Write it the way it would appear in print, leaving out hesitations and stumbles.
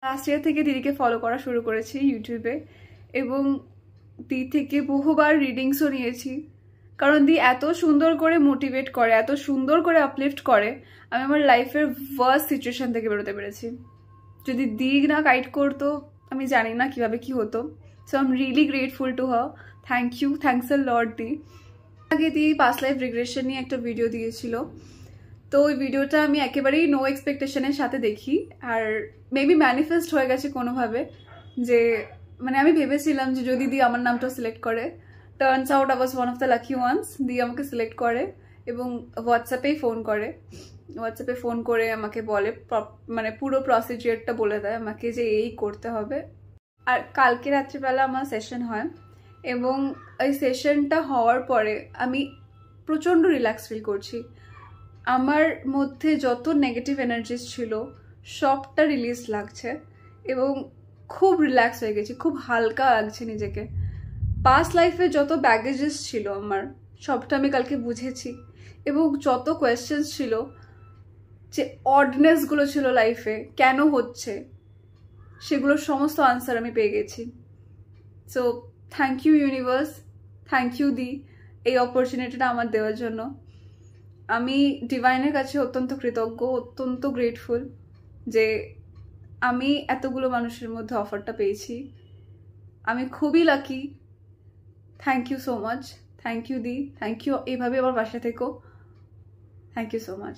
Last year থেকে দিদিকে follow করা শুরু করেছি ইউটিউবে, এবং দি থেকে বহুবার রিডিংসও নিয়েছি, কারণ দি এত সুন্দর করে মোটিভেট করে, এত সুন্দর করে আপলিফট করে, আমি আমার লাইফের ওয়ার্স্ট সিচুয়েশন থেকে বেরোতে পেরেছি। যদি দি না গাইড করতো আমি জানি না কিভাবে কি হতো। So I am really grateful to her. Thank you, thanks a lot দি। আগে দি পাস্ট লাইফ রিগ্রেশন নিয়ে একটা ভিডিও দিয়েছিল, তো ওই ভিডিওটা আমি একেবারেই নো এক্সপেকটেশনের সাথে দেখি, আর মেবি ম্যানিফেস্ট হয়ে গেছে কোনোভাবে, যে মানে আমি ভেবেছিলাম যে যদি দি আমার নামটা সিলেক্ট করে, turns out I was one of the lucky ones. দি আমাকে সিলেক্ট করে এবং হোয়াটসঅ্যাপেই ফোন করে, হোয়াটসঅ্যাপে ফোন করে আমাকে বলে, মানে পুরো প্রসিজিওরটা বলে দেয় আমাকে যে এই করতে হবে। আর কালকে রাত্রিবেলা আমার সেশন হয়, এবং এই সেশনটা হওয়ার পরে আমি প্রচণ্ড রিল্যাক্স ফিল করছি। আমার মধ্যে যত নেগেটিভ এনার্জিস ছিল সবটা রিলিজ লাগছে, এবং খুব রিল্যাক্স হয়ে গেছি, খুব হালকা লাগছে নিজেকে। পাস্ট লাইফে যত ব্যাগেজেস ছিল আমার সবটা আমি কালকে বুঝেছি, এবং যত কোয়েশ্চেন্স ছিল, যে অডনেসগুলো ছিল লাইফে কেন হচ্ছে, সেগুলোর সমস্ত আনসার আমি পেয়ে গেছি। So thank you universe, thank you দি এই অপরচুনিটিটা আমার দেওয়ার জন্য। আমি ডিভাইনের কাছে অত্যন্ত কৃতজ্ঞ, অত্যন্ত গ্রেটফুল যে আমি এতগুলো মানুষের মধ্যে অফারটা পেয়েছি। আমি খুবই lucky. Thank you so much, thank you দি, থ্যাংক ইউ, এইভাবে আমার পাশে থেকো। Thank you so much.